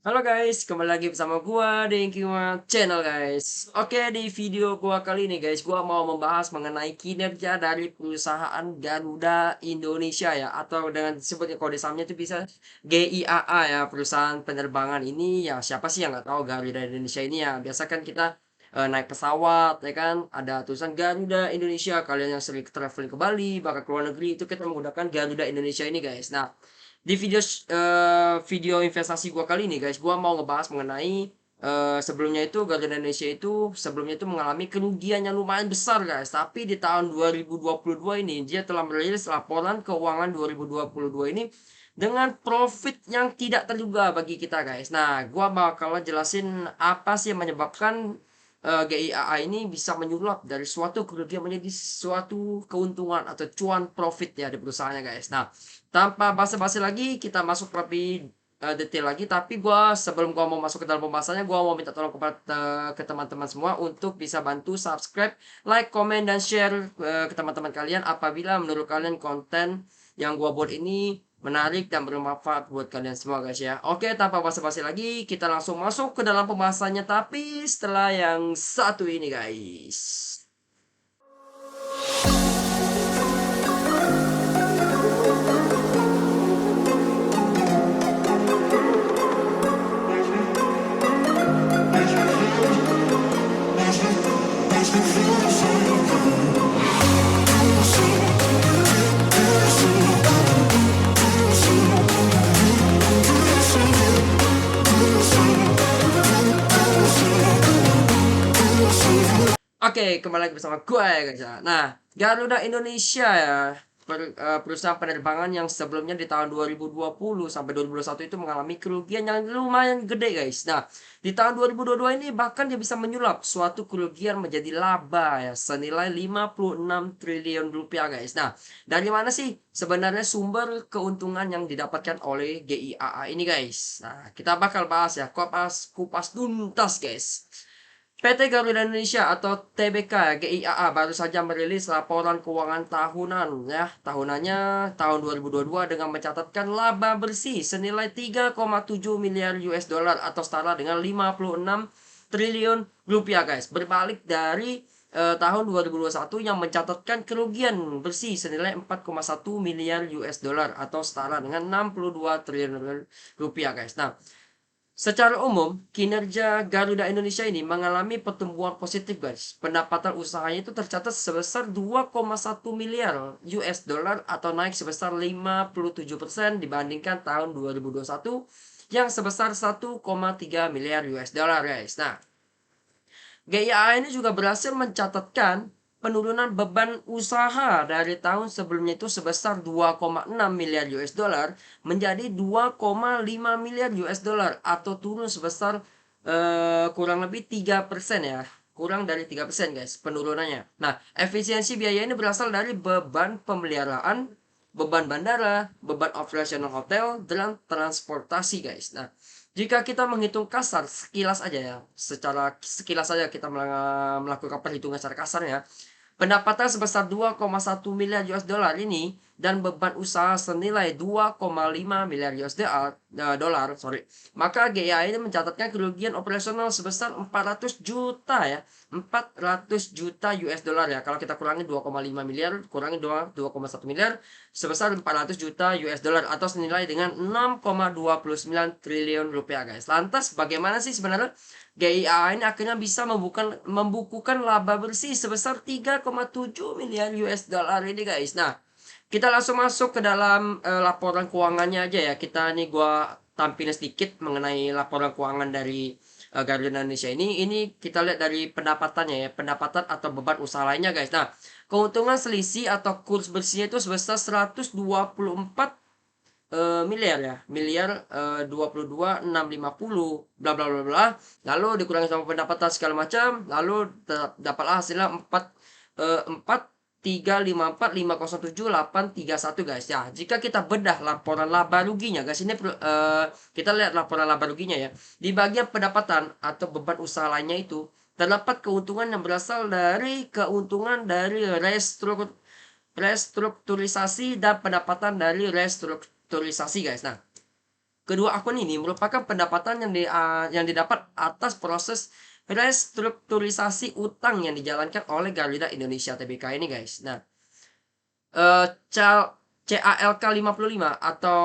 Halo guys, kembali lagi bersama gua di Kima Channel guys. Oke, di video gua kali ini guys, gua mau membahas mengenai kinerja dari perusahaan Garuda Indonesia ya, atau dengan disebutnya kode sahamnya itu bisa GIAA ya, perusahaan penerbangan ini ya. Siapa sih yang nggak tahu Garuda Indonesia ini ya? Biasa kan kita naik pesawat ya kan, ada tulisan Garuda Indonesia. Kalian yang sering traveling ke Bali, bahkan ke luar negeri itu kita menggunakan Garuda Indonesia ini guys. Nah, di video investasi gua kali ini guys, gua mau ngebahas mengenai sebelumnya itu Garuda Indonesia itu sebelumnya itu mengalami kerugian yang lumayan besar guys. Tapi di tahun 2022 ini dia telah merilis laporan keuangan 2022 ini dengan profit yang tidak terduga bagi kita guys. Nah, gua bakal jelasin apa sih yang menyebabkan GIAA ini bisa menyulap dari suatu kerugian menjadi suatu keuntungan atau cuan profit ya di perusahaannya guys. Nah, tanpa basa-basi lagi, kita masuk lebih detail lagi. Tapi sebelum gua mau masuk ke dalam pembahasannya, gua mau minta tolong kepada ke teman-teman semua untuk bisa bantu subscribe, like, komen, dan share ke teman-teman kalian apabila menurut kalian konten yang gua buat ini menarik dan bermanfaat buat kalian semua guys ya. Oke, tanpa basa-basi lagi, kita langsung masuk ke dalam pembahasannya. Tapi setelah yang satu ini guys. Oke, kembali lagi bersama gue ya guys ya. Nah, Garuda Indonesia ya, perusahaan penerbangan yang sebelumnya di tahun 2020 sampai 2021 itu mengalami kerugian yang lumayan gede guys. Nah, di tahun 2022 ini bahkan dia bisa menyulap suatu kerugian menjadi laba ya, senilai 56 triliun rupiah guys. Nah, dari mana sih sebenarnya sumber keuntungan yang didapatkan oleh GIAA ini guys? Nah, kita bakal bahas ya, kupas tuntas guys. PT Garuda Indonesia atau TBK GIAA baru saja merilis laporan keuangan tahunan ya. Tahunannya tahun 2022 dengan mencatatkan laba bersih senilai 3,7 miliar US dollar atau setara dengan 56 triliun rupiah guys. Berbalik dari tahun 2021 yang mencatatkan kerugian bersih senilai 4,1 miliar US dollar atau setara dengan 62 triliun rupiah guys. Nah, secara umum, kinerja Garuda Indonesia ini mengalami pertumbuhan positif guys. Pendapatan usahanya itu tercatat sebesar 2,1 miliar US dollar atau naik sebesar 57% dibandingkan tahun 2021 yang sebesar 1,3 miliar US dollar guys. Nah, GIA ini juga berhasil mencatatkan penurunan beban usaha dari tahun sebelumnya itu sebesar 2,6 miliar US dollar menjadi 2,5 miliar US dollar atau turun sebesar kurang lebih 3% ya. Kurang dari 3% guys penurunannya. Nah, efisiensi biaya ini berasal dari beban pemeliharaan, beban bandara, beban operasional hotel, dan transportasi guys. Nah, jika kita menghitung kasar sekilas aja ya, secara sekilas saja kita melakukan perhitungan secara kasar ya. Pendapatan sebesar 2,1 miliar US dollar ini dan beban usaha senilai 2,5 miliar US dollar, sorry. Maka GIA ini mencatatkan kerugian operasional sebesar 400 juta ya. 400 juta US dollar ya. Kalau kita kurangi 2,5 miliar, kurangi 2,1 miliar sebesar 400 juta US dollar atau senilai dengan 6,29 triliun rupiah guys. Lantas bagaimana sih sebenarnya GIA ini akhirnya bisa membukukan laba bersih sebesar 3,7 miliar US dollar ini guys. Nah, kita langsung masuk ke dalam laporan keuangannya aja ya. Gua tampilin sedikit mengenai laporan keuangan dari Garuda Indonesia ini. Ini kita lihat dari pendapatannya ya, pendapatan atau beban usaha lainnya guys. Nah, keuntungan selisih atau kurs bersihnya itu sebesar 124 miliar ya, miliar 22,650 bla bla bla bla, lalu dikurangi sama pendapatan segala macam, lalu dapatlah hasilnya 4,354,507,831 guys ya. Jika kita bedah laporan laba ruginya guys, ini kita lihat laporan laba ruginya ya. Di bagian pendapatan atau beban usaha lainnya itu terdapat keuntungan yang berasal dari keuntungan dari restrukturisasi dan pendapatan dari restrukturisasi guys. Nah, kedua akun ini merupakan pendapatan yang didapat atas proses restrukturisasi utang yang dijalankan oleh Garuda Indonesia Tbk ini, guys. Nah, Eee, cal CALK 55 atau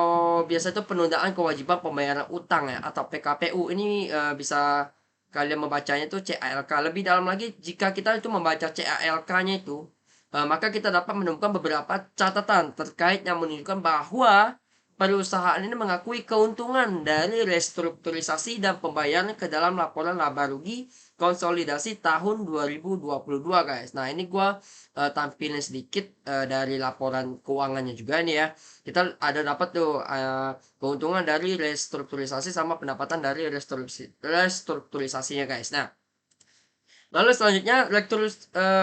biasa itu penundaan kewajiban pembayaran utang ya atau PKPU ini, bisa kalian membacanya itu CALK. Lebih dalam lagi jika kita itu membaca CALK-nya itu, maka kita dapat menemukan beberapa catatan terkait yang menunjukkan bahwa perusahaan ini mengakui keuntungan dari restrukturisasi dan pembayaran ke dalam laporan laba rugi konsolidasi tahun 2022, guys. Nah, ini gua tampilin sedikit dari laporan keuangannya juga nih ya. Kita ada dapat tuh keuntungan dari restrukturisasi sama pendapatan dari restrukturisasinya, guys. Nah, lalu selanjutnya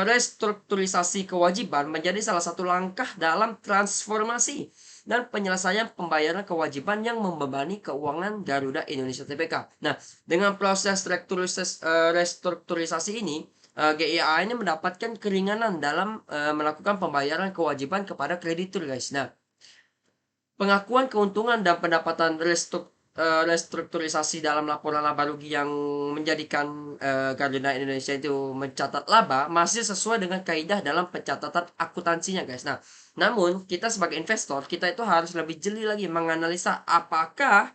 restrukturisasi kewajiban menjadi salah satu langkah dalam transformasi dan penyelesaian pembayaran kewajiban yang membebani keuangan Garuda Indonesia Tbk. Nah, dengan proses restrukturisasi ini, GIA ini mendapatkan keringanan dalam melakukan pembayaran kewajiban kepada kreditur, guys. Nah, pengakuan keuntungan dan pendapatan restrukturisasi dalam laporan laba rugi yang menjadikan Garuda Indonesia itu mencatat laba masih sesuai dengan kaidah dalam pencatatan akuntansinya, guys. Nah, namun kita sebagai investor kita itu harus lebih jeli lagi menganalisa apakah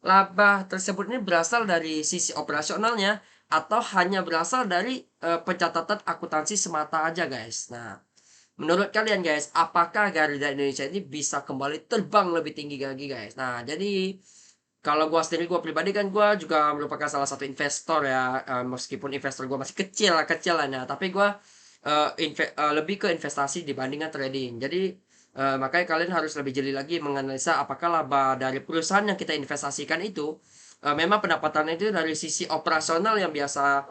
laba tersebut ini berasal dari sisi operasionalnya atau hanya berasal dari pencatatan akuntansi semata aja, guys. Nah, menurut kalian, guys, apakah Garuda Indonesia ini bisa kembali terbang lebih tinggi lagi, guys? Nah, jadi kalau gua sendiri, gua pribadi kan gua juga merupakan salah satu investor ya, meskipun investor gua masih kecil lah, nah, tapi gua lebih ke investasi dibandingkan trading. Jadi makanya kalian harus lebih jeli lagi menganalisa apakah laba dari perusahaan yang kita investasikan itu memang pendapatannya itu dari sisi operasional yang biasa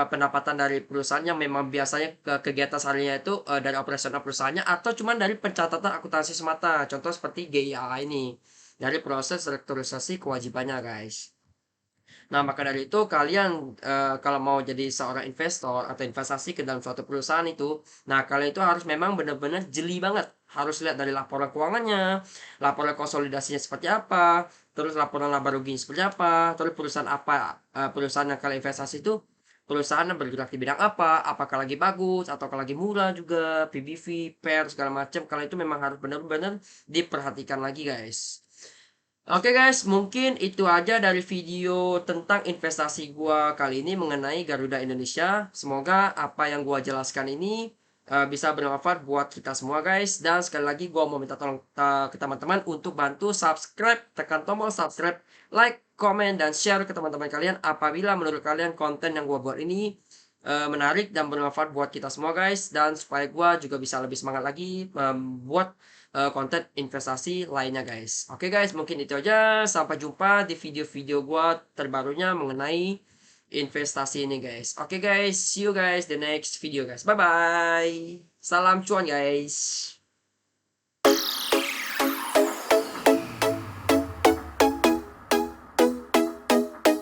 pendapatan dari perusahaan yang memang biasanya kegiatan seharinya itu dari operasional perusahaannya atau cuman dari pencatatan akuntansi semata. Contoh seperti GIA ini dari proses restrukturisasi kewajibannya, guys. Nah, maka dari itu kalian kalau mau jadi seorang investor atau investasi ke dalam suatu perusahaan itu, nah kalian itu harus memang benar-benar jeli banget. Harus lihat dari laporan keuangannya, laporan konsolidasinya seperti apa, terus laporan laba ruginya seperti apa, terus perusahaan apa, perusahaan yang kalian investasi itu perusahaan yang bergerak di bidang apa, apakah lagi bagus ataukah lagi murah juga, PBV, PER segala macam. Kalian itu memang harus benar-benar diperhatikan lagi, guys. Oke, guys, mungkin itu aja dari video tentang investasi gua kali ini mengenai Garuda Indonesia. Semoga apa yang gua jelaskan ini bisa bermanfaat buat kita semua, guys. Dan sekali lagi gua mau minta tolong ke teman-teman untuk bantu subscribe, tekan tombol subscribe, like, komen, dan share ke teman-teman kalian apabila menurut kalian konten yang gua buat ini menarik dan bermanfaat buat kita semua, guys. Dan supaya gua juga bisa lebih semangat lagi membuat konten investasi lainnya, guys. Oke, guys, mungkin itu aja. Sampai jumpa di video-video gua terbarunya mengenai investasi ini, guys. Oke, guys, see you guys the next video, guys. Bye bye. Salam cuan, guys.